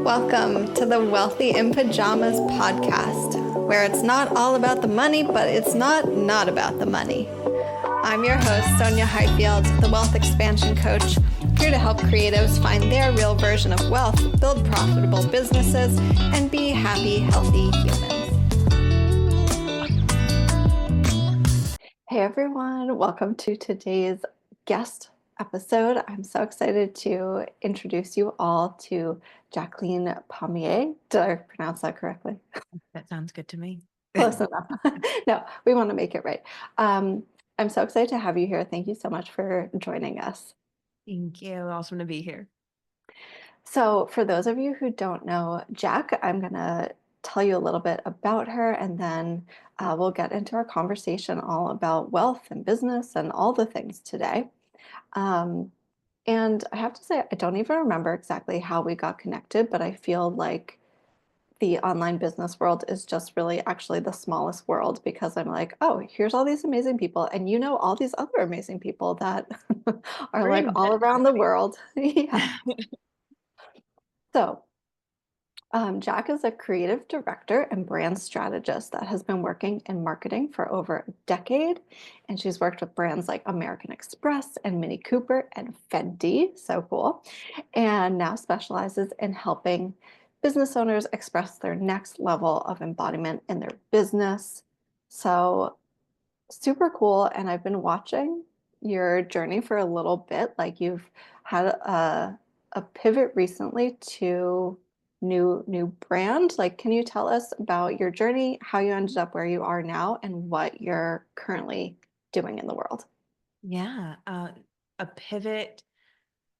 Welcome to the Wealthy in Pajamas podcast, where it's not all about the money, but it's not about the money. I'm your host, Sonya Highfield, the Wealth Expansion Coach, here to help creatives find their real version of wealth, build profitable businesses, and be happy, healthy humans. Hey everyone, welcome to today's guest episode. I'm so excited to introduce you all to Jacqueline Paumier. Did I pronounce that correctly? That sounds good to me. Close enough. No, we want to make it right. I'm so excited to have you here. Thank you so much for joining us. Thank you. Awesome to be here. So for those of you who don't know Jack, I'm going to tell you a little bit about her, and then we'll get into our conversation all about wealth and business and all the things today. And I have to say, I don't even remember exactly how we got connected, but I feel like the online business world is just really actually the smallest world, because I'm like, oh, here's all these amazing people, and you know all these other amazing people that are We're like in all bed around the company. world. Yeah. So Jack is a creative director and brand strategist that has been working in marketing for over a decade. And she's worked with brands like American Express and Mini Cooper and Fendi. So cool. And now specializes in helping business owners express their next level of embodiment in their business. So super cool. And I've been watching your journey for a little bit. Like you've had a pivot recently to new brand. Like, can you tell us about your journey, how you ended up where you are now, and what you're currently doing in the world? Yeah. A pivot,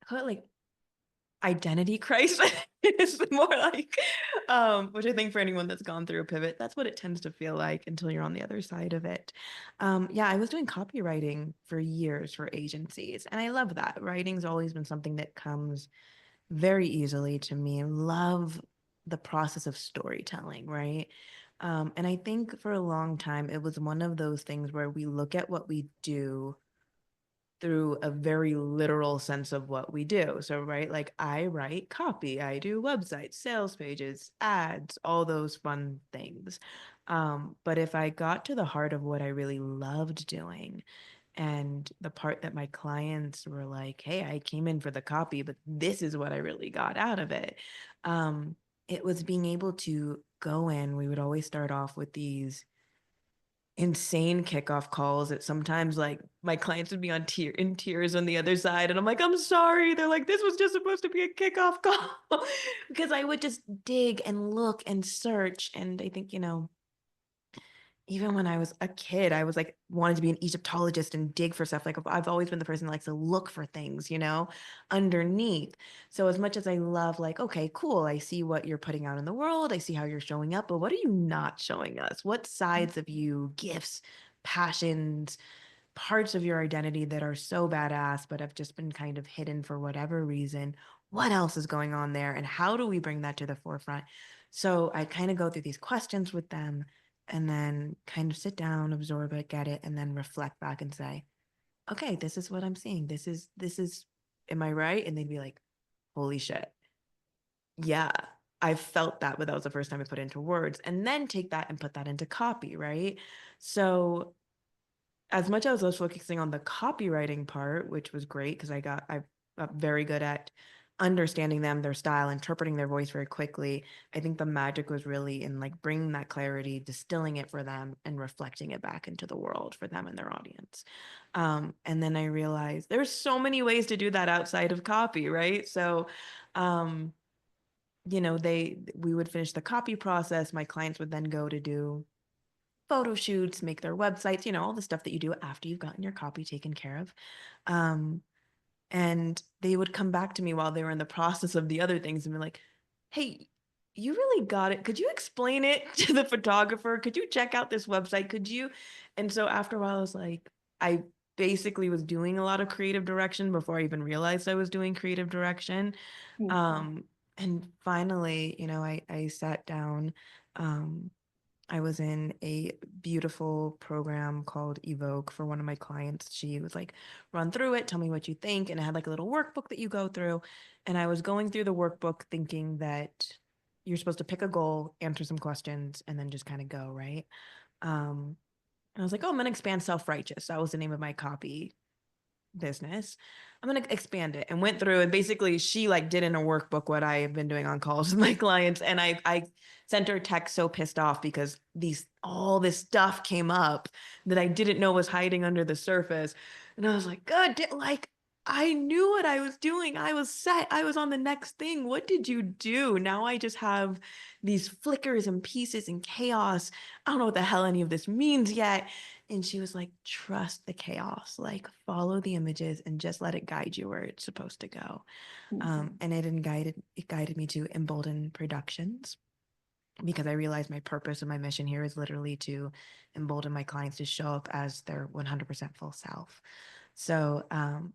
I call it like identity crisis is more like, which I think for anyone that's gone through a pivot, that's what it tends to feel like until you're on the other side of it. Yeah, I was doing copywriting for years for agencies, and I love that. Writing's always been something that comes very easily to me. I love the process of storytelling, right? And I think for a long time, it was one of those things where we look at what we do through a very literal sense of what we do. So, right, like I write copy, I do websites, sales pages, ads, all those fun things. But if I got to the heart of what I really loved doing, and the part that my clients were like, hey, I came in for the copy, but this is what I really got out of it. Um, it was being able to go in. We would always start off with these insane kickoff calls that sometimes like my clients would be in tears on the other side, and I'm like, I'm sorry. They're like, this was just supposed to be a kickoff call. Because I would just dig and look and search. And I think, even when I was a kid, I was like wanted to be an Egyptologist and dig for stuff. Like I've always been the person that likes to look for things, underneath. So as much as I love, like, okay, cool, I see what you're putting out in the world, I see how you're showing up, but what are you not showing us? What sides of you, gifts, passions, parts of your identity that are so badass, but have just been kind of hidden for whatever reason? What else is going on there? And how do we bring that to the forefront? So I kind of go through these questions with them and then kind of sit down, absorb it, get it, and then reflect back and say, okay, this is what I'm seeing. This is, am I right? And they'd be like, holy shit. Yeah, I felt that, but that was the first time I put it into words. And then take that and put that into copy, right? So as much as I was focusing on the copywriting part, which was great because I got very good at understanding them, their style, interpreting their voice very quickly. I think the magic was really in like bringing that clarity, distilling it for them, and reflecting it back into the world for them and their audience. And then I realized there's so many ways to do that outside of copy, right? So, um, we would finish the copy process. My clients would then go to do photo shoots, make their websites, all the stuff that you do after you've gotten your copy taken care of. Um, and they would come back to me while they were in the process of the other things and be like, hey, you really got it. Could you explain it to the photographer? Could you check out this website? Could you? And so after a while, I was like, I basically was doing a lot of creative direction before I even realized I was doing creative direction. Mhm. And finally, I sat down. Um, I was in a beautiful program called Evoke for one of my clients. She was like, run through it, tell me what you think. And it had like a little workbook that you go through. And I was going through the workbook thinking that you're supposed to pick a goal, answer some questions, and then just kind of go, right? And I was like, oh, I'm going to expand self-righteous. That was the name of my copy business. I'm going to expand it, and went through, and basically she like did in a workbook what I have been doing on calls with my clients. And I sent her a text so pissed off because all this stuff came up that I didn't know was hiding under the surface. And I was like, God, like I knew what I was doing. I was set. I was on the next thing. What did you do? Now I just have these flickers and pieces and chaos. I don't know what the hell any of this means yet. And she was like, trust the chaos, like follow the images and just let it guide you where it's supposed to go. Mhm. And it guided me to Embolden Productions, because I realized my purpose and my mission here is literally to embolden my clients to show up as their 100% full self. So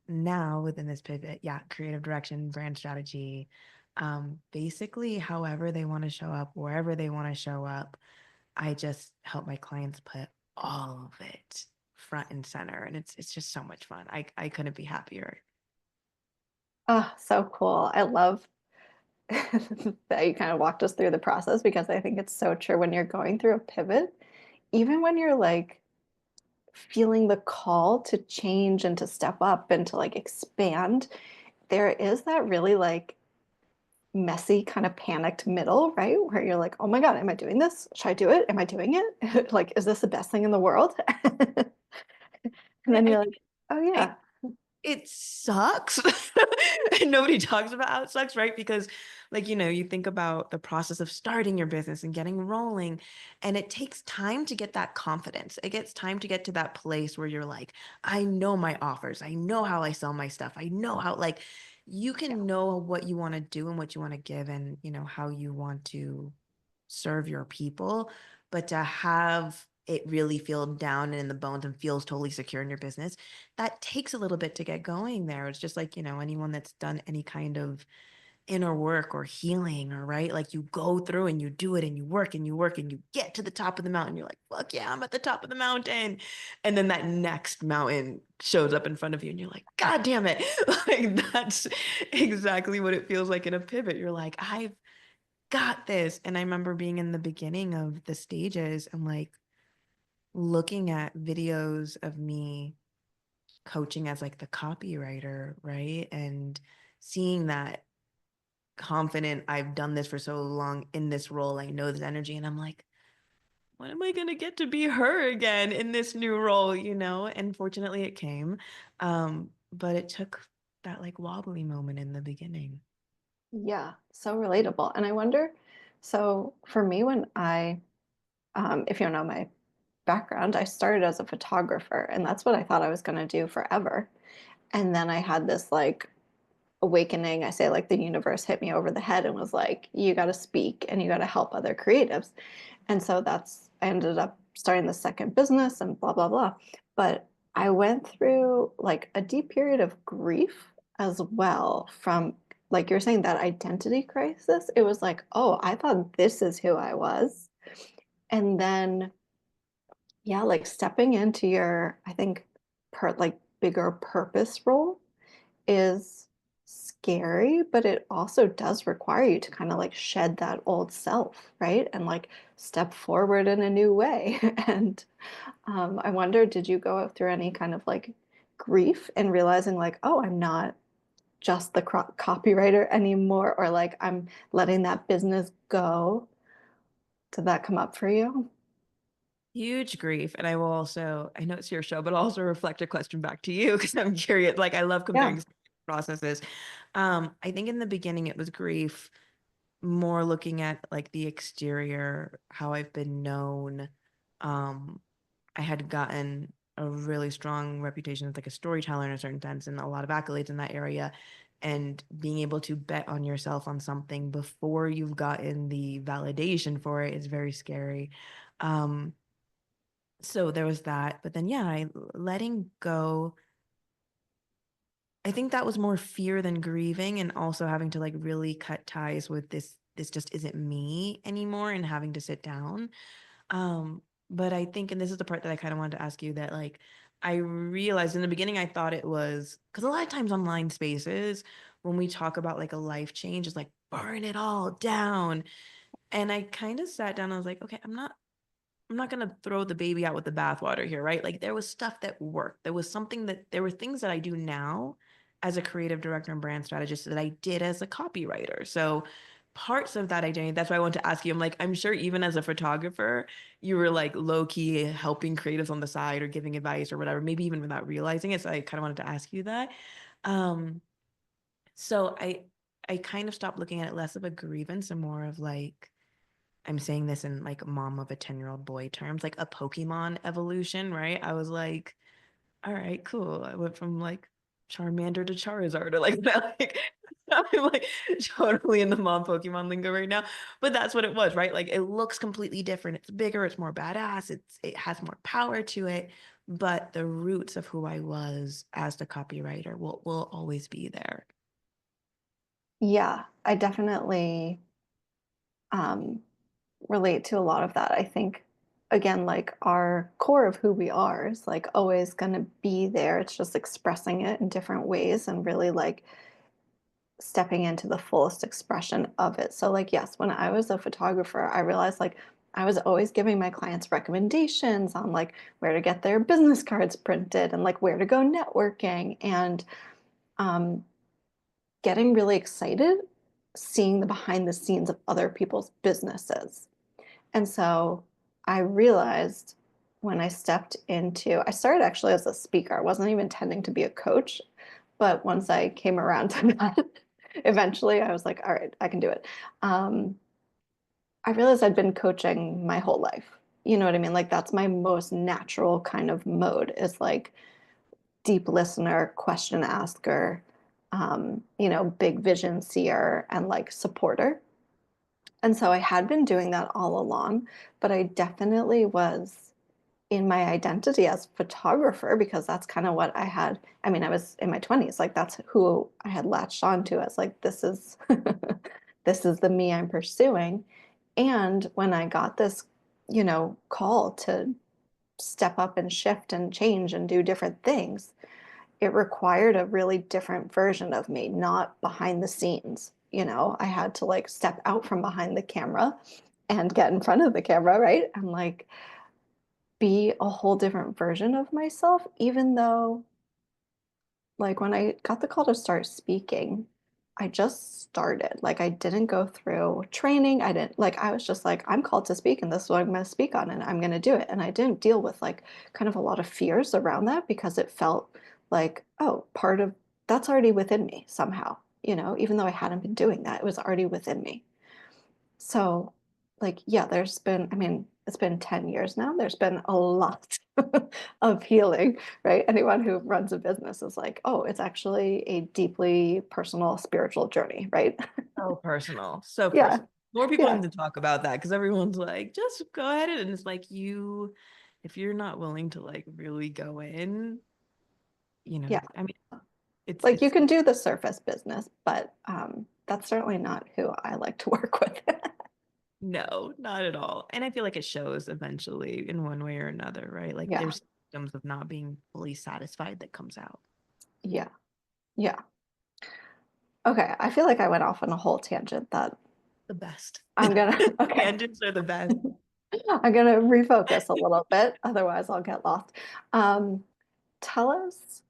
now within this pivot, yeah, creative direction, brand strategy, basically however they want to show up, wherever they want to show up, I just help my clients put all of it front and center, and it's just so much fun. I couldn't be happier. Oh, so cool. I love that you kind of walked us through the process because I think it's so true when you're going through a pivot, even when you're like feeling the call to change and to step up and to like expand, there is that really like messy kind of panicked middle, right? Where you're like, oh my God, am I doing this? Should I do it? Am I doing it? Like, is this the best thing in the world? And then I you're think like, oh yeah, it sucks. And nobody talks about how it sucks, right? Because, like, you think about the process of starting your business and getting rolling, and it takes time to get that confidence. It gets time to get to that place where you're like, I know my offers, I know how I sell my stuff, I know how, like, you yeah, can know what you want to do and what you want to give, and, how you want to serve your people. But to have it really feel down and in the bones and feels totally secure in your business, that takes a little bit to get going there. It's just like, anyone that's done any kind of inner work or healing, or right, like you go through and you do it and you work and you work and you get to the top of the mountain. You're like, fuck yeah, I'm at the top of the mountain. And then that next mountain shows up in front of you and you're like, God damn it. Like that's exactly what it feels like in a pivot. You're like, I've got this. And I remember being in the beginning of the stages and like looking at videos of me coaching as like the copywriter, right? And seeing that confident, I've done this for so long in this role, I know this energy. And I'm like, when am I going to get to be her again in this new role, And fortunately it came. But it took that like wobbly moment in the beginning. yeah, so relatable. And I wonder, so for me, when if you don't know my background, I started as a photographer, and that's what I thought I was going to do forever. And then I had this like awakening. I say like the universe hit me over the head and was like, you got to speak and you got to help other creatives. And so I ended up starting the second business and blah, blah, blah. But I went through like a deep period of grief as well from, like you're saying, that identity crisis. It was like, oh, I thought this is who I was. And then, yeah, like stepping into your, I think, like bigger purpose role is scary, but it also does require you to kind of like shed that old self, right? And like step forward in a new way. And I wonder, did you go through any kind of like grief in realizing like, oh, I'm not just the copywriter anymore, or like I'm letting that business go? Did that come up for you? Huge grief. And I know it's your show, but I'll also reflect a question back to you because I'm curious. Like, I love Yeah. comparing processes. I think in the beginning it was grief, more looking at like the exterior, how I've been known. Um, I had gotten a really strong reputation as like a storyteller in a certain sense and a lot of accolades in that area. And being able to bet on yourself on something before you've gotten the validation for it is very scary. Um, so there was that. But then, yeah, letting go. I think that was more fear than grieving, and also having to like really cut ties with this. This just isn't me anymore, and having to sit down. But I think, and this is the part that I kind of wanted to ask you, that like I realized in the beginning I thought it was because a lot of times online spaces, when we talk about like a life change, it's like burn it all down. And I kind of sat down, I was like, okay, I'm not gonna throw the baby out with the bathwater here, right? Like there was stuff that worked. There were things that I do now as a creative director and brand strategist that I did as a copywriter. So parts of that identity, that's why I want to ask you. I'm like, I'm sure even as a photographer, you were like low key helping creatives on the side or giving advice or whatever, maybe even without realizing it. So I kind of wanted to ask you that. Um, so I kind of stopped looking at it less of a grievance and more of like, I'm saying this in like mom of a 10-year-old boy terms, like a Pokemon evolution, right? I was like, all right, cool. I went from like Charmander to Charizard or like that. Like, I'm like totally in the mom Pokemon lingo right now. But that's what it was, right? Like it looks completely different. It's bigger, it's more badass, it has more power to it. But the roots of who I was as the copywriter will always be there. Yeah, I definitely um, relate to a lot of that. I think, again, like our core of who we are is like always going to be there. It's just expressing it in different ways and really like stepping into the fullest expression of it. So, like, yes, when I was a photographer, I realized like I was always giving my clients recommendations on like where to get their business cards printed and like where to go networking and um, getting really excited seeing the behind the scenes of other people's businesses. And so I realized when I started actually as a speaker. I wasn't even intending to be a coach. But once I came around to that, eventually I was like, all right, I can do it. Um, I realized I'd been coaching my whole life. You know what I mean? Like that's my most natural kind of mode is like deep listener, question asker, big vision seer and like supporter. And so I had been doing that all along, but I definitely was in my identity as photographer because that's kind of what I had. I mean, I was in my 20s, like that's who I had latched onto as like this is this is the me I'm pursuing. And when I got this, call to step up and shift and change and do different things, it required a really different version of me, not behind the scenes. I had to like step out from behind the camera and get in front of the camera, right? And like be a whole different version of myself, even though, like, when I got the call to start speaking, I just started. Like, I didn't go through training. I didn't, like, I was just like, I'm called to speak and this is what I'm going to speak on and I'm going to do it. And I didn't deal with like kind of a lot of fears around that because it felt like, oh, part of that's already within me somehow, even though I hadn't been doing that, it was already within me. So, like, yeah, I mean, it's been 10 years now. There's been a lot of healing, right? Anyone who runs a business is like, oh, it's actually a deeply personal spiritual journey, right? So personal, so Yeah, personal. More people yeah, need to talk about that because everyone's like, just go ahead and it's like if you're not willing to like really go in, yeah. I mean, Like you it's can do the surface business, but that's certainly not who I like to work with. no, not at all. And I feel like it shows eventually in one way or another, right? Like Yeah, there's symptoms of not being fully satisfied that comes out. yeah, yeah. Okay, I feel like I went off on a whole tangent that The best. I'm gonna, okay. Tangents are the best. I'm gonna refocus a little bit, otherwise I'll get lost. Um, Tell us,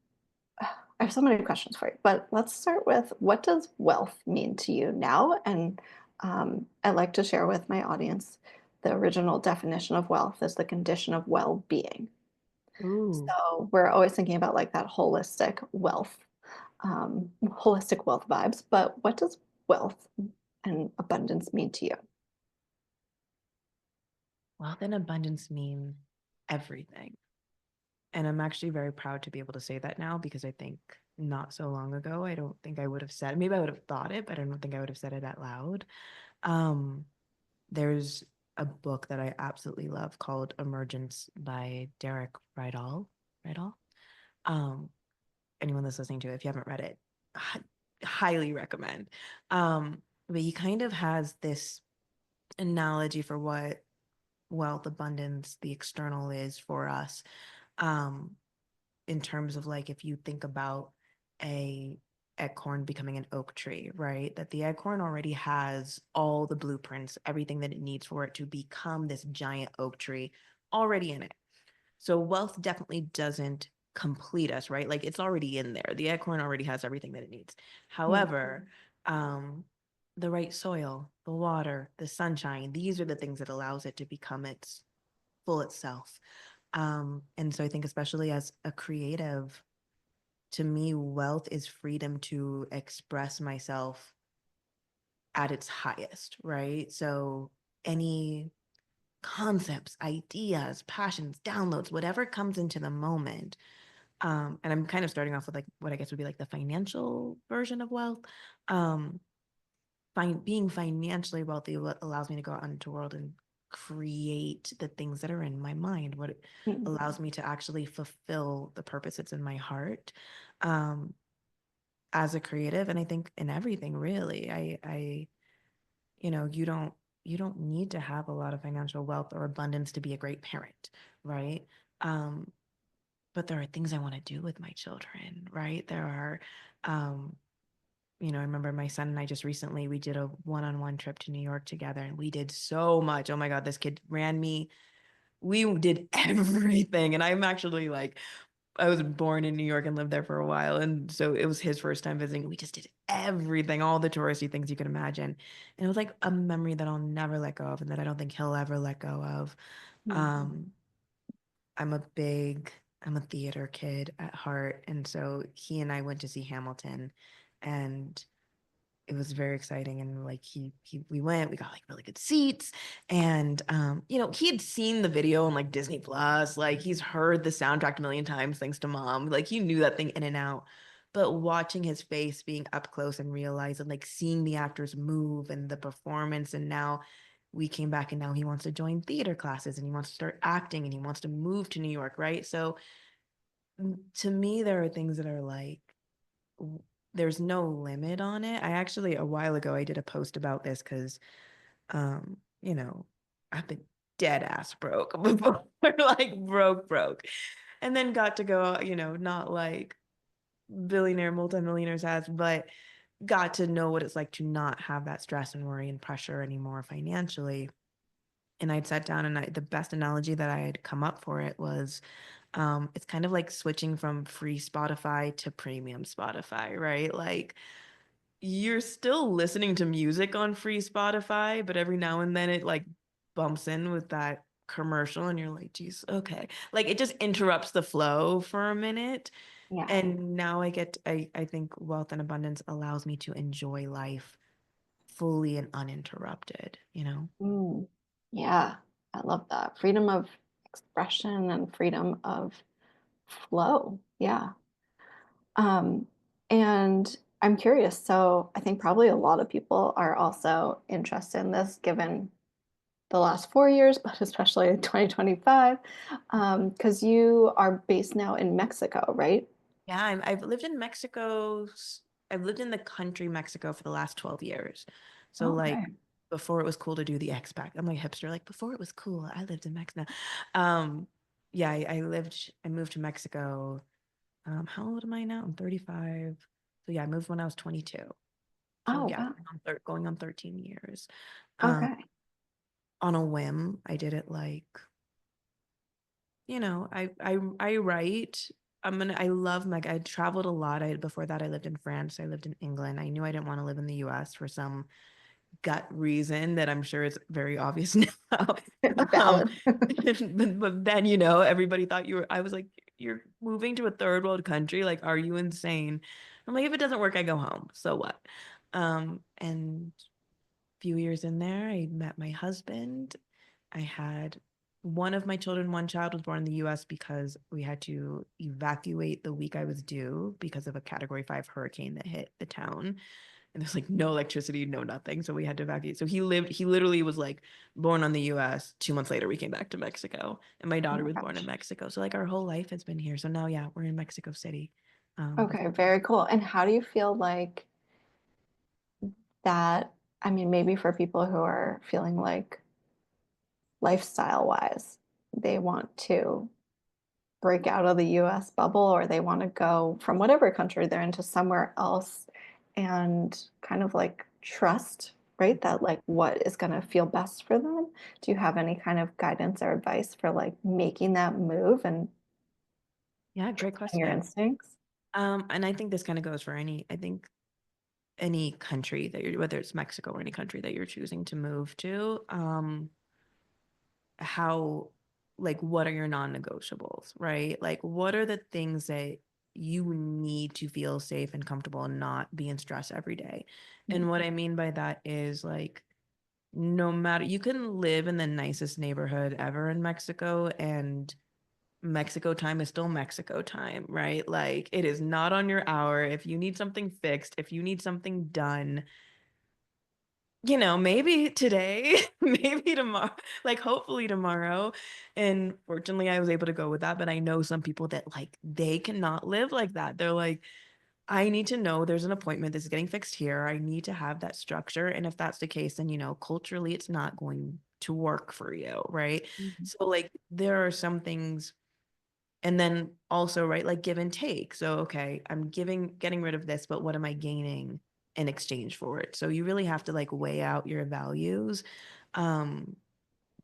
I have so many questions for you, but let's start with what does wealth mean to you now? And I'd like to share with my audience the original definition of wealth is the condition of well-being. Ooh. So we're always thinking about like that holistic wealth vibes, but what does wealth and abundance mean to you? Wealth and abundance mean everything. And I'm actually very proud to be able to say that now because I think not so long ago, I don't think I would have said, maybe I would have thought it, but I don't think I would have said it out loud. Um, there's a book that I absolutely love called Emergence by Derek Rydall. Rydall. Um, Anyone that's listening to it, if you haven't read it, highly recommend. But he kind of has this analogy for what wealth, abundance, the external is for us. Um, in terms of like if you think about a acorn becoming an oak tree, right? That the acorn already has all the blueprints, everything that it needs for it to become this giant oak tree already in it. So wealth definitely doesn't complete us, right? Like it's already in there. The acorn already has everything that it needs. Mm. However, the right soil, the water, the sunshine, these are the things that allows it to become its full itself. And so I think especially as a creative, to me, wealth is freedom to express myself at its highest, right? So any concepts, ideas, passions, downloads, whatever comes into the moment. And I'm kind of starting off with like what I guess would be like the financial version of wealth. Um, being financially wealthy allows me to go out into the world and create the things that are in my mind, what it Mm. allows me to actually fulfill the purpose that's in my heart. Um, as a creative, and I think in everything really, you know, you don't need to have a lot of financial wealth or abundance to be a great parent, right? Um, but there are things I want to do with my children, right? There are, um, you know, I remember my son and I just recently we did a one-on-one trip to New York together, and we did so much. Oh my God, this kid ran me. We did everything, and I'm actually like I was born in New York and lived there for a while. And so it was his first time visiting. We just did everything, all the touristy things you can imagine. And it was like a memory that I'll never let go of and that I don't think he'll ever let go of. Mm. Um, I'm a big, I'm a theater kid at heart. And so he and I went to see Hamilton, and it was very exciting. And like we went, we got like really good seats. And you know, he had seen the video on like Disney Plus, like he's heard the soundtrack a million times thanks to mom. Like he knew that thing in and out. But watching his face being up close and realizing like seeing the actors move and the performance, and now we came back and now he wants to join theater classes and he wants to start acting and he wants to move to New York, right? So to me, there are things that are like there's no limit on it. I actually a while ago I did a post about this because you know, I've been dead ass broke before, like broke. And then got to go, you know, not like billionaire, multimillionaires has, but got to know what it's like to not have that stress and worry and pressure anymore financially. And I'd sat down and the best analogy that I had come up for it was it's kind of like switching from free Spotify to premium Spotify, right? Like you're still listening to music on free Spotify, but every now and then it like bumps in with that commercial and you're like, geez, okay. Like it just interrupts the flow for a minute. Yeah. And now I think wealth and abundance allows me to enjoy life fully and uninterrupted, you know? Mm. Yeah. I love that. Freedom of expression and freedom of flow. Yeah. Um, and I'm curious. So I think probably a lot of people are also interested in this given the last 4 years, but especially in 2025, because you are based now in Mexico, right? Yeah, I've lived in Mexico. I've lived in the country Mexico for the last 12 years. So like Okay. before it was cool to do the expat. I'm like hipster, like before it was cool, I lived in Mexico. Um, yeah, I moved to Mexico. How old am I now? I'm 35. So yeah, I moved when I was 22. So Oh, yeah, wow. going on 13 years. Um, Okay. on a whim, I did it like you know, I write. I love like I traveled a lot. I before that I lived in France. I lived in England. I knew I didn't want to live in the US for some gut reason that I'm sure is very obvious now. Um, Valid. but then you know, everybody thought you were I was like, you're moving to a third world country. Like, are you insane? I'm like, if it doesn't work, I go home. So what? And few years in there, I met my husband. I had one of my children, one child was born in the US because we had to evacuate the week I was due because of a category 5 hurricane that hit the town. And there's like no electricity, no nothing. So we had to evacuate. So he literally was like born on the US. 2 months later, we came back to Mexico. And my Oh daughter my was born in gosh. Mexico. So like our whole life has been here. So now, yeah, we're in Mexico City. Okay, very cool. And how do you feel like that? I mean, maybe for people who are feeling like lifestyle wise. They want to break out of the US bubble, or they want to go from whatever country they're into somewhere else and kind of like trust, right? That like what is going to feel best for them. Do you have any kind of guidance or advice for like making that move and Yeah, great trusting your question. instincts? And I think this kind of goes for I think any country that you're, whether it's Mexico or any country that you're choosing to move to, how, like, what are your non-negotiables, right? Like, what are the things that you need to feel safe and comfortable and not be in stress every day? Mm. And what I mean by that is like, no matter, you can live in the nicest neighborhood ever in Mexico, and Mexico time is still Mexico time, right? Like, it is not on your hour. If you need something fixed, if you need something done, maybe today, maybe tomorrow, like hopefully tomorrow. And fortunately, I was able to go with that. But I know some people that like they cannot live like that. They're like, I need to know there's an appointment that's getting fixed here. I need to have that structure. And if that's the case, then, culturally, it's not going to work for you, right? Mhm. So, like, there are some things, and then also, right, like give and take. So, okay, getting rid of this, but what am I gaining in exchange for it? So you really have to like weigh out your values. Um,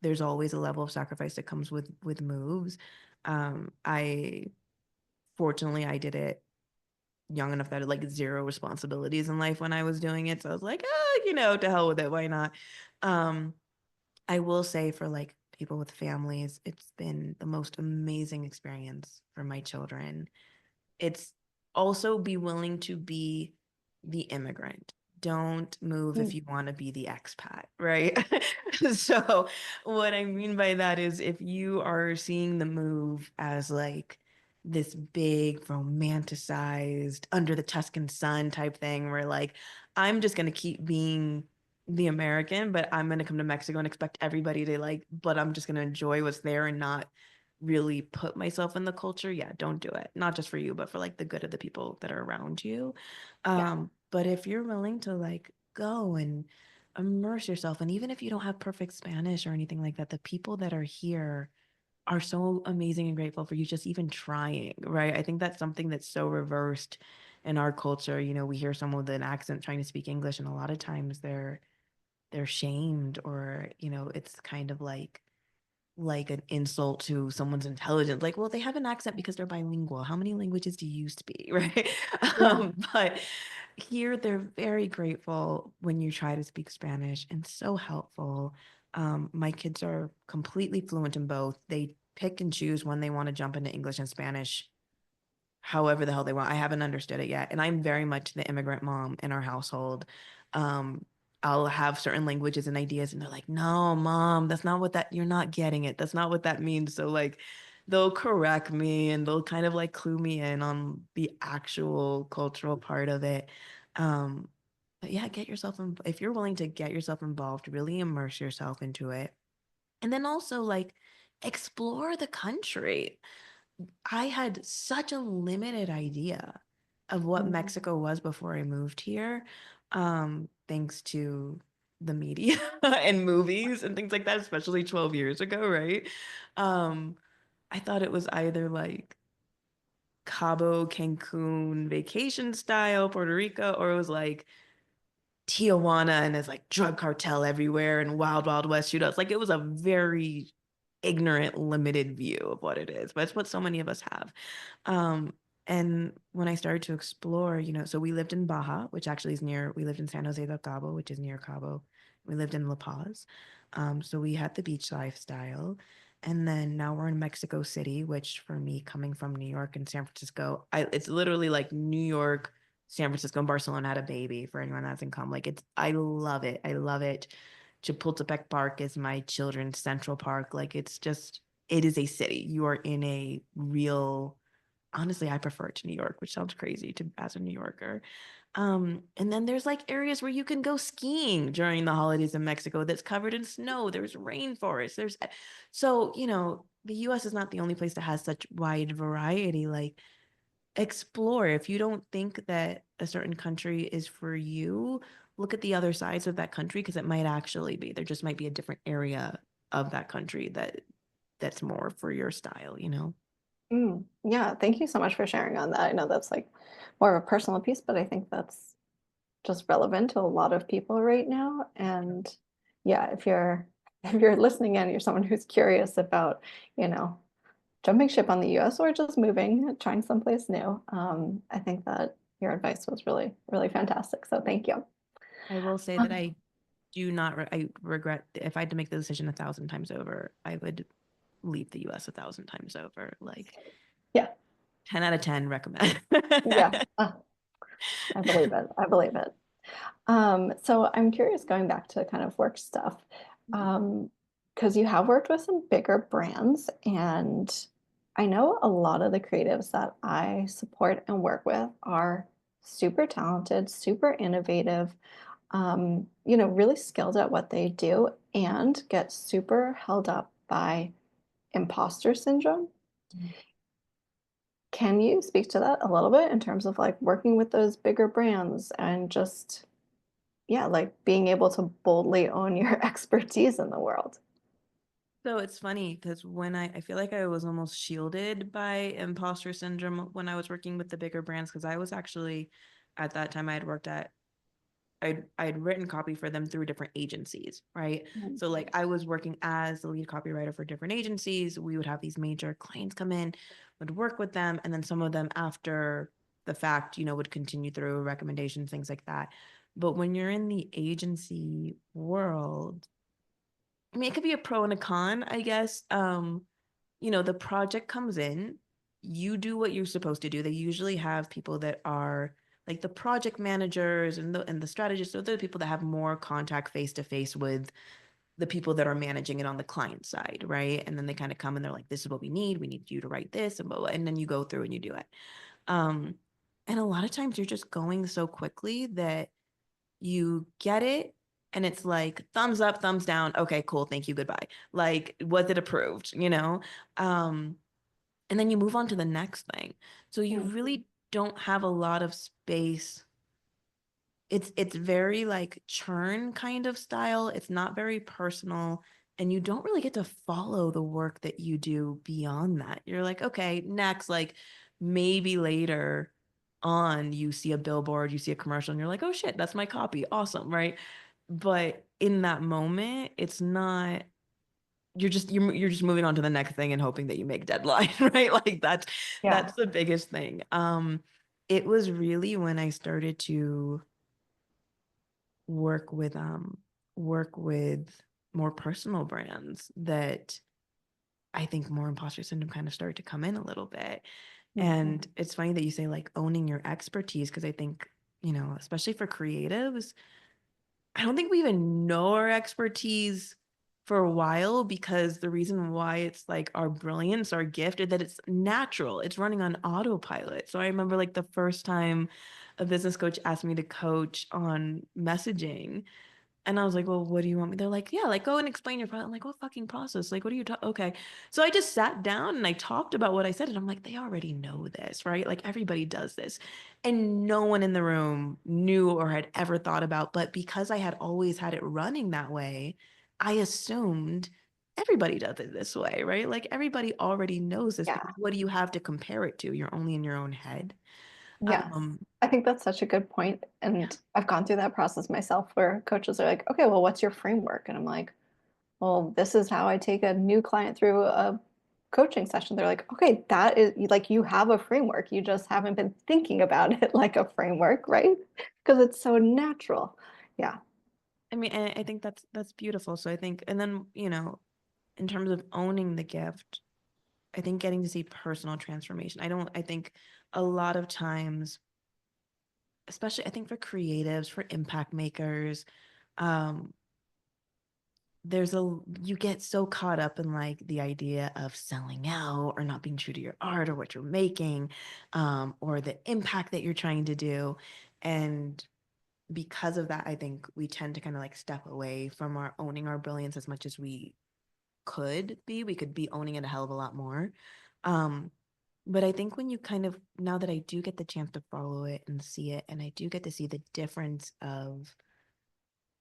there's always a level of sacrifice that comes with moves. I Fortunately, I did it young enough that I had like zero responsibilities in life when I was doing it. So I was like, to hell with it. Why not? Um, I will say for like people with families, it's been the most amazing experience for my children. It's also be willing to be the immigrant. Don't move if Mm. you want to be the expat, right? So, what I mean by that is if you are seeing the move as like this big romanticized under the Tuscan sun type thing where like I'm just going to keep being the American, but I'm going to come to Mexico and expect everybody to like, but I'm just going to enjoy what's there and not really put myself in the culture, yeah, don't do it. Not just for you, but for like the good of the people that are around you. Yeah. But if you're willing to like go and immerse yourself, and even if you don't have perfect Spanish or anything like that, the people that are here are so amazing and grateful for you just even trying, right? I think that's something that's so reversed in our culture. We hear someone with an accent trying to speak English, and a lot of times they're shamed, or it's kind of like an insult to someone's intelligence. Like, well, they have an accent because they're bilingual. How many languages do you speak, right? Yeah. But here they're very grateful when you try to speak Spanish and so helpful. My kids are completely fluent in both. They pick and choose when they want to jump into English and Spanish however the hell they want. I haven't understood it yet. And I'm very much the immigrant mom in our household. Um, I'll have certain languages and ideas, and they're like, no, mom, that's not what you're not getting it. That's not what that means. So, like, they'll correct me and they'll kind of like clue me in on the actual cultural part of it. Um, but yeah, if you're willing to get yourself involved, really immerse yourself into it. And then also, like, explore the country. I had such a limited idea of what Mm. Mexico was before I moved here, thanks to the media and movies and things like that, especially 12 years ago, right? Um, I thought it was either like Cabo, Cancun, vacation style, Puerto Rico, or it was like Tijuana and there's like drug cartel everywhere and wild, wild west shootouts. Like it was a very ignorant, limited view of what it is, but it's what so many of us have. Um, and when I started to explore, so we lived in Baja, which actually we lived in San Jose del Cabo, which is near Cabo. We lived in La Paz. So we had the beach lifestyle. And then now we're in Mexico City, which for me, coming from New York and San Francisco, it's literally like New York, San Francisco, and Barcelona had a baby for anyone that's in come. Like I love it. I love it. Chapultepec Park is my children's central park. Like it is a city. You are in a real, honestly, I prefer it to New York, which sounds crazy to as a New Yorker. And then there's like areas where you can go skiing during the holidays in Mexico that's covered in snow. There's rainforest. So, the US is not the only place that has such wide variety. Like explore. If you don't think that a certain country is for you, look at the other sides of that country because it might actually be. There just might be a different area of that country that's more for your style, you know? Yeah, thank you so much for sharing on that. I know that's like more of a personal piece, but I think that's just relevant to a lot of people right now. And yeah, if you're if you're listening in, you're someone who's curious about, you know, jumping ship on the US or just moving, trying someplace new. I think that your advice was really, really fantastic. So thank you. I will say that Um, I do not, I regret if I had to make the decision 1,000 times over, I would leave the US 1,000 times over. Like yeah, 10 out of 10 recommend. yeah, I believe it. I believe it. So I'm curious, going back to kind of work stuff, because you have worked with some bigger brands, and I know a lot of the creatives that I support and work with are super talented, super innovative, really skilled at what they do, and get super held up by imposter syndrome. Can you speak to that a little bit in terms of like working with those bigger brands and just, yeah, like being able to boldly own your expertise in the world? So it's funny because when I feel like I was almost shielded by imposter syndrome when I was working with the bigger brands, because I was actually at that time I had worked at I'd written copy for them through different agencies, right? Mhm. So like I was working as the lead copywriter for different agencies. We would have these major clients come in, would work with them, and then some of them after the fact, would continue through recommendations, things like that. But when you're in the agency world, I mean, it could be a pro and a con, I guess. The project comes in, you do what you're supposed to do. They usually have people that are like the project managers and the strategists, so they're the people that have more contact face to face with the people that are managing it on the client side, right? And then they kind of come and they're like, this is what we need. We need you to write this and blah, blah, and then you go through and you do it. Um, and a lot of times you're just going so quickly that you get it and it's like thumbs up, thumbs down. Okay, cool. Thank you. Goodbye. Like, was it approved? Um, and then you move on to the next thing. So you Mm. really don't have a lot of space. It's very like churn kind of style. It's not very personal. And you don't really get to follow the work that you do beyond that. You're like, okay, next, like maybe later on, you see a billboard, you see a commercial, and you're like, oh shit, that's my copy. Awesome, right? But in that moment, it's not you're just moving on to the next thing and hoping that you make deadline, right? Like Yeah. that's the biggest thing. It was really when I started to work with work with more personal brands that I think more imposter syndrome kind of started to come in a little bit. Mhm. And it's funny that you say like owning your expertise because I think, especially for creatives, I don't think we even know our expertise for a while because the reason why it's like our brilliance, our gift, is that it's natural. It's running on autopilot. So I remember like the first time a business coach asked me to coach on messaging. And I was like, well, what do you want me? They're like, yeah, like go and explain your process. I'm like, what fucking process? Like, what are you talking? Okay. So I just sat down and I talked about what I said. And I'm like, they already know this, right? Like everybody does this. And no one in the room knew or had ever thought about. But because I had always had it running that way, I assumed everybody does it this way, right? Like everybody already knows this Yeah. because what do you have to compare it to? You're only in your own head. Yes. Um, I think that's such a good point. yeah. And I've gone through that process myself where coaches are like, okay, well, what's your framework? And I'm like, well, this is how I take a new client through a coaching session. They're like, okay, that is like you have a framework. You just haven't been thinking about it like a framework, right? Because it's so natural. Yeah. I mean, I think that's beautiful. So I think, and then, in terms of owning the gift, I think getting to see personal transformation. I think a lot of times, especially I think for creatives, for impact makers, um, you get so caught up in like the idea of selling out or not being true to your art or what you're making, or the impact that you're trying to do. And because of that, I think we tend to kind of like step away from our owning our brilliance as much as we could be owning it a hell of a lot more. Um, but I think when you kind of, now that I do get the chance to follow it and see it, and I do get to see the difference of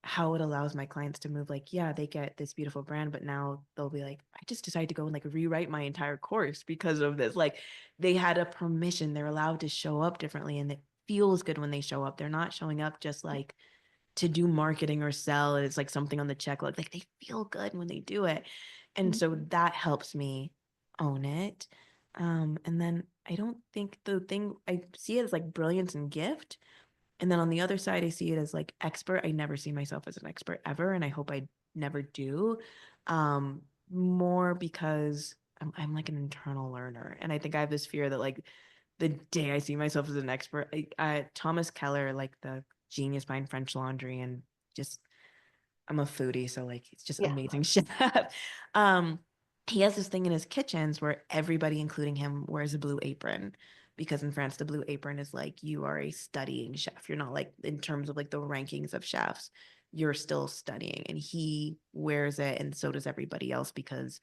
how it allows my clients to move. Like, yeah, they get this beautiful brand, but now they'll be like, I just decided to go and like rewrite my entire course because of this. Like, they had a permission, they're allowed to show up differently, and it feels good when they show up. They're not showing up just like to do marketing or sell. It's like something on the checklist. Like, they feel good when they do it. And so Mhm. that helps me own it. And then I don't think the thing, I see it as like brilliance and gift. And then on the other side, I see it as like expert. I never see myself as an expert ever, and I hope I never do. More because I'm like an internal learner, and I think I have this fear that like the day I see myself as an expert, Thomas Keller, like the genius behind French Laundry, and just I'm a foodie, so like it's just Yeah. amazing chef. Um, he has this thing in his kitchens where everybody, including him, wears a blue apron because in France the blue apron is like you are a studying chef. You're not like in terms of like the rankings of chefs, you're still studying, and he wears it, and so does everybody else because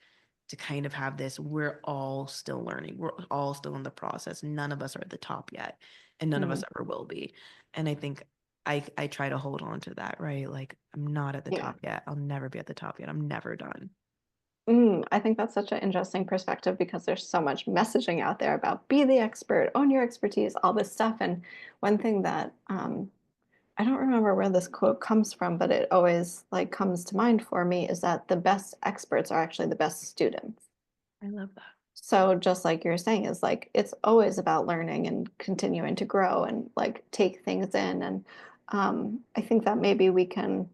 to kind of have this, we're all still learning. We're all still in the process. None of us are at the top yet, and none of us Mm, ever will be. And I think I try to hold on to that, right? Like I'm not at the yeah. top yet. I'll never be at the top yet. I'm never done. I think that's such an interesting perspective because there's so much messaging out there about be the expert, own your expertise, all this stuff. And one thing that I don't remember where this quote comes from, but it always like comes to mind for me is that the best experts are actually the best students. I love that. So just like you're saying, is like it's always about learning and continuing to grow and like take things in. And I think that maybe we can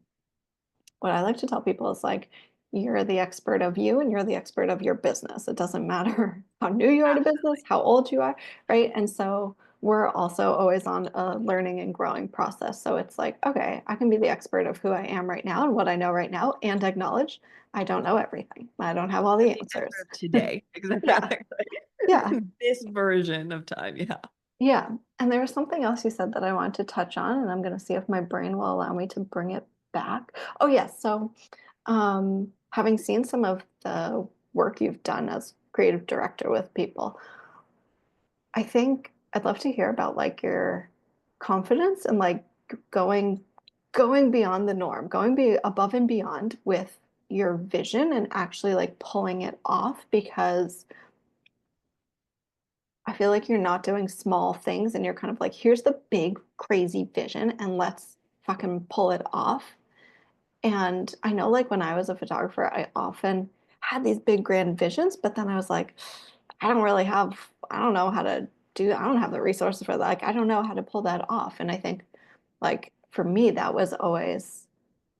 what I like to tell people is like, you're the expert of you and you're the expert of your business. It doesn't matter how new you are to business, Absolutely. how old you are, right? And so we're also always on a learning and growing process. So it's like, okay, I can be the expert of who I am right now and what I know right now and acknowledge I don't know everything. I don't have all I'm the the expert answers. of today. Yeah. Exactly. Yeah. This version of time. Yeah. Yeah. And there was something else you said that I wanted to touch on, and I'm going to see if my brain will allow me to bring it back. Oh, yes. So having seen some of the work you've done as creative director with people, I think I'd love to hear about like your confidence and like going going beyond the norm, going be above and beyond with your vision and actually like pulling it off because I feel like you're not doing small things and you're kind of like, here's the big crazy vision and let's fucking pull it off. And I know, like, when I was a photographer, I often had these big grand visions, but then I was like, I don't know how to I don't have the resources for that. Like, I don't know how to pull that off. And I think, like, for me, that was always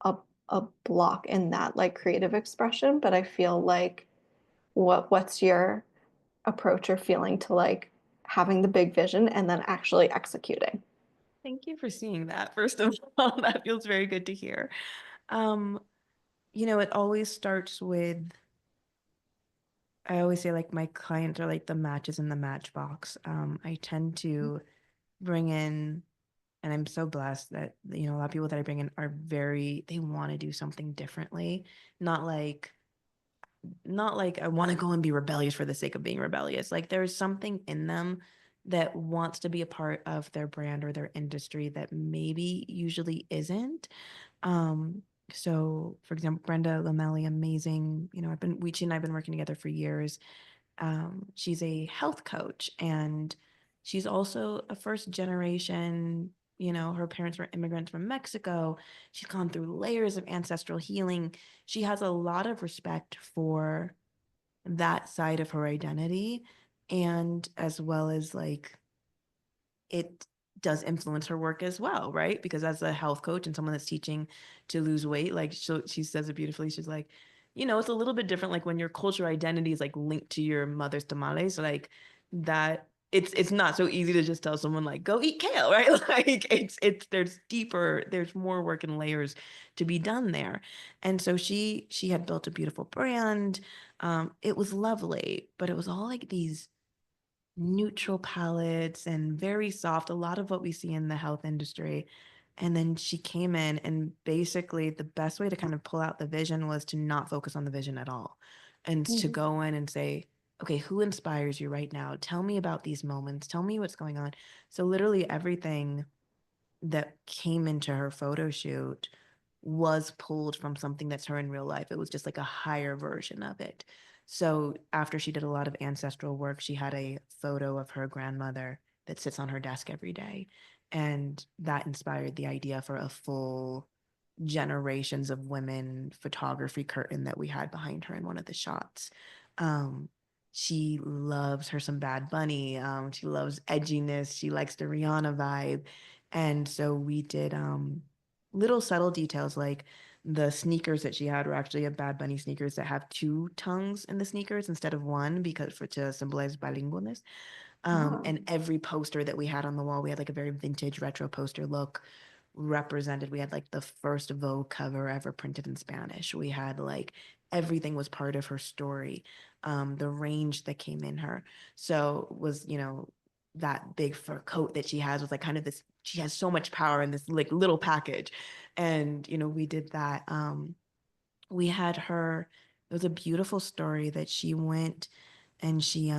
a, a block in that, like, creative expression. But I feel like, what's your approach or feeling to, like, having the big vision and then actually executing? Thank you for seeing that. First of all, that feels very good to hear. Um, it always starts with, I always say like my clients are like the matches in the matchbox. I tend to bring in, and I'm so blessed that, a lot of people that I bring in are they want to do something differently. Not like, not like I want to go and be rebellious for the sake of being rebellious. Like there's something in them that wants to be a part of their brand or their industry that maybe usually isn't. Um, so for example, Brenda Lamelli, amazing. She and I've been working together for years. She's a health coach, and she's also a first generation. Her parents were immigrants from Mexico. She's gone through layers of ancestral healing. She has a lot of respect for that side of her identity, and as well as like it does influence her work as well, right? Because as a health coach and someone that's teaching to lose weight, like she says it beautifully. She's like, it's a little bit different, like when your cultural identity is like linked to your mother's tamales, like that. It's not so easy to just tell someone like go eat kale, right? Like there's more work and layers to be done there. And so she had built a beautiful brand. It was lovely, but it was all like these neutral palettes and very soft, a lot of what we see in the health industry. And then she came in, and basically the best way to kind of pull out the vision was to not focus on the vision at all and to Mhm. go in and say, okay, who inspires you right now? Tell me about these moments. Tell me what's going on. So literally everything that came into her photo shoot was pulled from something that's her in real life. It was just like a higher version of it. So after she did a lot of ancestral work, she had a photo of her grandmother that sits on her desk every day. And that inspired the idea for a full generations of women photography curtain that we had behind her in one of the shots. Um, she loves her some Bad Bunny. She loves edginess. She likes the Rihanna vibe. And so we did little subtle details like the sneakers that she had were actually a Bad Bunny sneakers that have two tongues in the sneakers instead of one because for to symbolize bilingualness. Oh. And every poster that we had on the wall, we had like a very vintage retro poster look represented. We had like the first Vogue cover ever printed in Spanish. We had like everything was part of her story. The range that came in her. So was, that big fur coat that she has was like kind of this, she has so much power in this like little package. And, we did that. We had her, it was a beautiful story that she went and she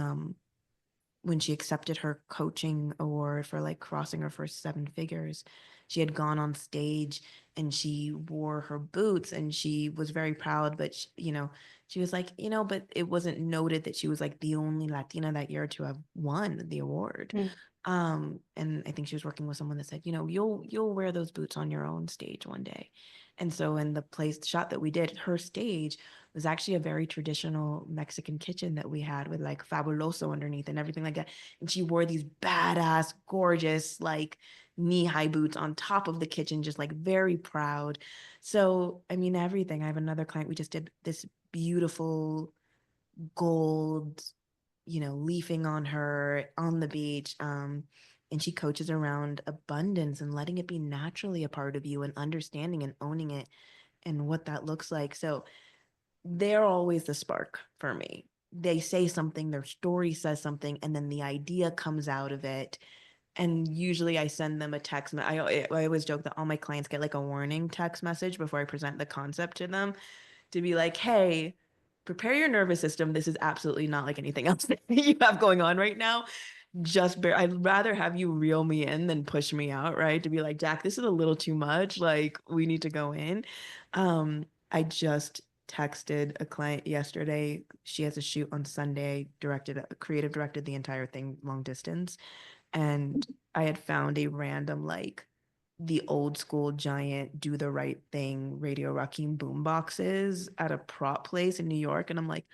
when she accepted her coaching award for like crossing her first seven figures, she had gone on stage and she wore her boots and she was very proud, but she was like, but it wasn't noted that she was like the only Latina that year to have won the award. Mm. And I think she was working with someone that said, you'll wear those boots on your own stage one day. And so in the shot that we did, her stage was actually a very traditional Mexican kitchen that we had with like fabuloso underneath and everything like that. And she wore these badass, gorgeous, like knee-high boots on top of the kitchen, just like very proud. So, I mean, everything. I have another client, we just did this beautiful gold, leafing on her on the beach. And she coaches around abundance and letting it be naturally a part of you and understanding and owning it and what that looks like. So they're always the spark for me. They say something, their story says something, and then the idea comes out of it. And usually I send them a text. I always joke that all my clients get like a warning text message before I present the concept to them to be like, hey, prepare your nervous system. This is absolutely not like anything else that you have going on right now. I'd rather have you reel me in than push me out, right? To be like, Jack, this is a little too much. Like, we need to go in. I just texted a client yesterday. She has a shoot on Sunday, creative directed the entire thing long distance. And I had found a random, like, the old school giant do the right thing Radio Raheem boom boxes at a prop place in New York. And I'm like,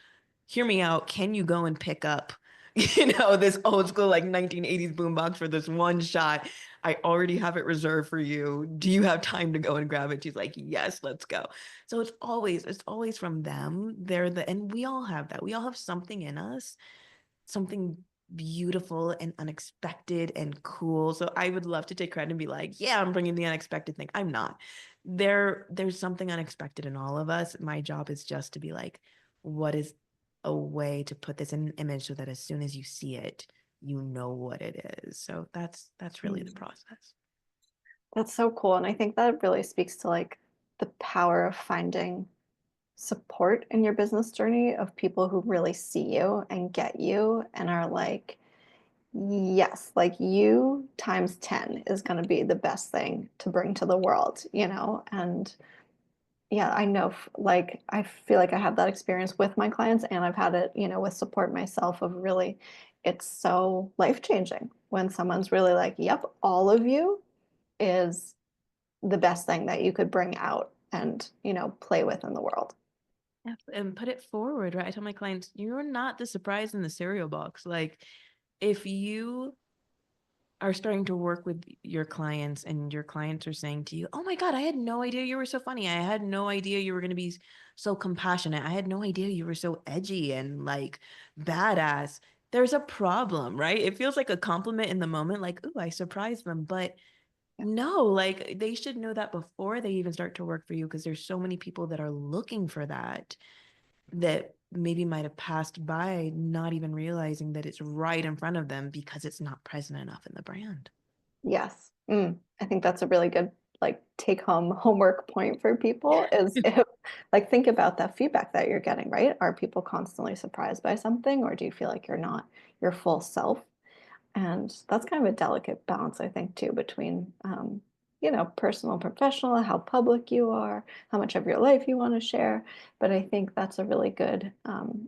hear me out. Can you go and pick up, this old school like 1980s boombox for this one shot? I already have it reserved for you. Do you have time to go and grab it? She's like, yes, let's go. So it's always from them. And we all have that. We all have something in us, something beautiful and unexpected and cool. So I would love to take credit and be like, yeah, I'm bringing the unexpected thing. I'm not. There's something unexpected in all of us. My job is just to be like, what is a way to put this in an image so that as soon as you see it, you know what it is. So that's really the Mm. process. That's so cool. And I think that really speaks to like the power of finding support in your business journey of people who really see you and get you and are like, yes, like you times 10 is going to be the best thing to bring to the world, And yeah, I know, like, I feel like I have that experience with my clients and I've had it, with support myself of really, it's so life-changing when someone's really like, yep, all of you is the best thing that you could bring out and, play with in the world. Yeah, and put it forward, right? I tell my clients, you're not the surprise in the cereal box. Like, if you are starting to work with your clients and your clients are saying to you, oh my God, I had no idea you were so funny. I had no idea you were going to be so compassionate. I had no idea you were so edgy and like badass. There's a problem, right? It feels like a compliment in the moment, like, ooh, I surprised them. But no, like they should know that before they even start to work for you because there's so many people that are looking for that maybe might have passed by, not even realizing that it's right in front of them because it's not present enough in the brand. Yes. I think that's a really good like take home homework point for people is if like think about that feedback that you're getting, right? Are people constantly surprised by something or do you feel like you're not your full self? And that's kind of a delicate balance, I think, too, between personal and professional, how public you are, how much of your life you want to share. But I think that's a really good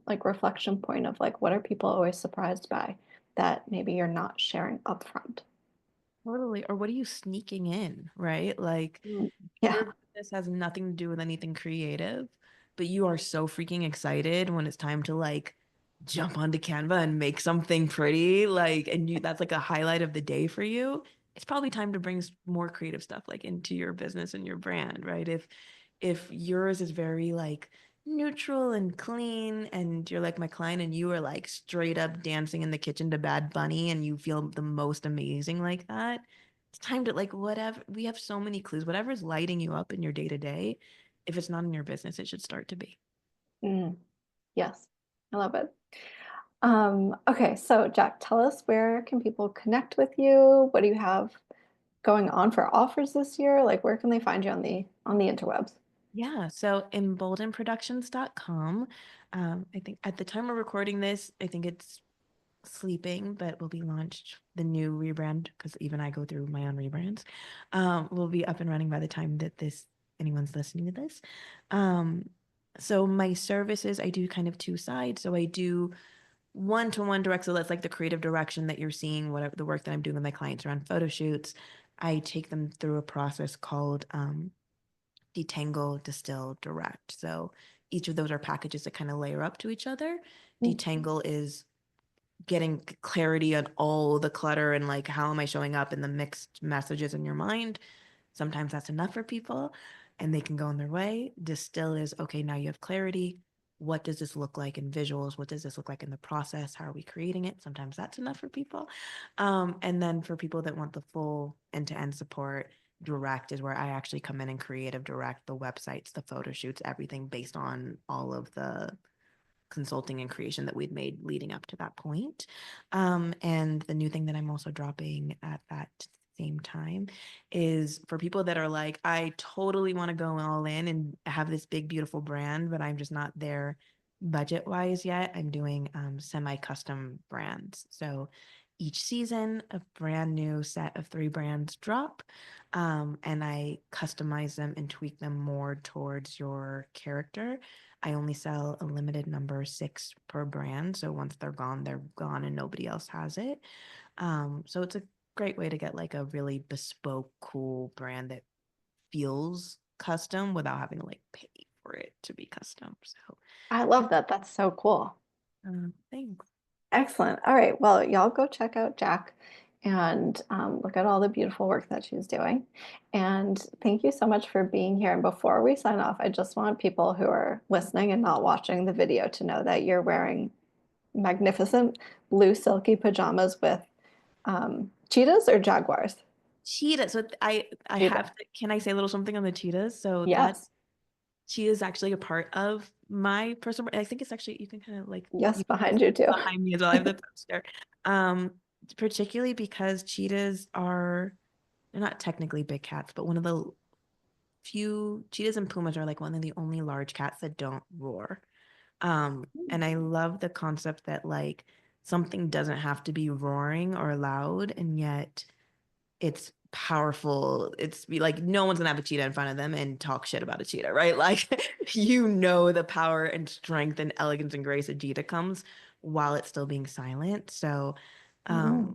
like reflection point of like, what are people always surprised by that maybe you're not sharing upfront? Totally. Or what are you sneaking in, right? Like Yeah. your business has nothing to do with anything creative, but you are so freaking excited when it's time to like jump onto Canva and make something pretty, like, and you that's like a highlight of the day for you. It's probably time to bring more creative stuff like into your business and your brand, right? If yours is very like neutral and clean and you're like my client and you are like straight up dancing in the kitchen to Bad Bunny and you feel the most amazing like that, it's time to like whatever. We have so many clues. Whatever's lighting you up in your day to day, if it's not in your business, it should start to be. Mm, yes, I love it. Okay, so Jack, tell us, where can people connect with you? What do you have going on for offers this year? Like, where can they find you on the interwebs? Yeah, so emboldenproductions.com. I think at the time we're recording this, I think it's sleeping, but will be launched. The new rebrand, because even I go through my own rebrands, will be up and running by the time that anyone's listening to this. So my services, I do kind of two sides. So I do one-to-one direct. So that's like the creative direction that you're seeing, whatever the work that I'm doing with my clients around photo shoots. I take them through a process called detangle, distill, direct. So each of those are packages that kind of layer up to each other. Detangle is getting clarity on all the clutter and like how am I showing up in the mixed messages in your mind. Sometimes that's enough for people and they can go on their way. Distill is okay, now you have clarity. What does this look like in visuals? What does this look like in the process? How are we creating it? Sometimes that's enough for people. And then for people that want the full end-to-end support, direct is where I actually come in and creative direct the websites, the photo shoots, everything based on all of the consulting and creation that we'd made leading up to that point. And the new thing that I'm also dropping at that same time is for people that are like, I totally want to go all in and have this big, beautiful brand, but I'm just not there budget wise yet. I'm doing semi-custom brands. So each season, a brand new set of 3 brands drop, and I customize them and tweak them more towards your character. I only sell a limited number, 6 per brand. So once they're gone and nobody else has it. So it's a great way to get like a really bespoke, cool brand that feels custom without having to like pay for it to be custom. So I love that. That's so cool. thanks. Excellent. All right. Well, y'all go check out Jack and look at all the beautiful work that she's doing. And thank you so much for being here. And before we sign off, I just want people who are listening and not watching the video to know that you're wearing magnificent blue silky pajamas with cheetahs or jaguars? Cheetah. So I Cheetah. have to, can I say a little something on the cheetahs? So that Yes. cheetah is actually a part of my personal. I think it's actually you can kind of like Yes, you can behind you too. behind me as well. I have the poster. Um, Particularly because cheetahs are they're not technically big cats, but one of the few cheetahs and pumas are like one of the only large cats that don't roar. And I love the concept that like something doesn't have to be roaring or loud, and yet it's powerful. It's be like no one's gonna have a cheetah in front of them and talk shit about a cheetah, right? Like the power and strength and elegance and grace a cheetah comes while it's still being silent. So Mm.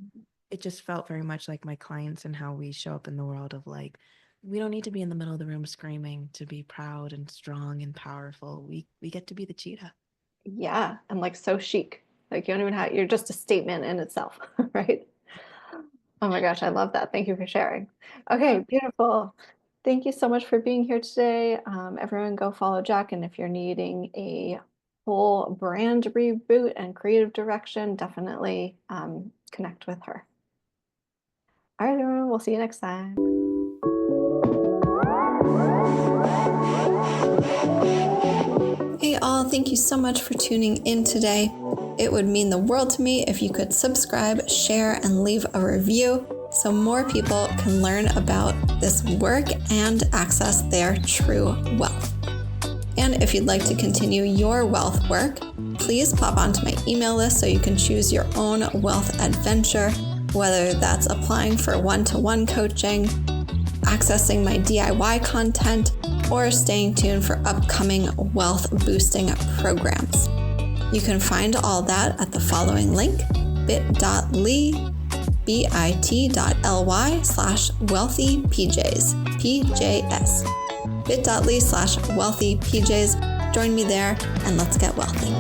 it just felt very much like my clients and how we show up in the world of like we don't need to be in the middle of the room screaming to be proud and strong and powerful. We get to be the cheetah. Yeah, and like so chic. Like you don't even have, you're just a statement in itself, right? Oh my gosh, I love that. Thank you for sharing. Okay, Yeah. beautiful. Thank you so much for being here today. Everyone go follow Jack. And if you're needing a full brand reboot and creative direction, definitely connect with her. All right, everyone, we'll see you next time. Hey all, thank you so much for tuning in today. It would mean the world to me if you could subscribe, share, and leave a review so more people can learn about this work and access their true wealth. And if you'd like to continue your wealth work, please pop onto my email list so you can choose your own wealth adventure, whether that's applying for one-to-one coaching, accessing my DIY content, or staying tuned for upcoming wealth boosting programs. You can find all that at the following link, bit.ly/wealthypjs, PJS. bit.ly/wealthypjs. Join me there and let's get wealthy.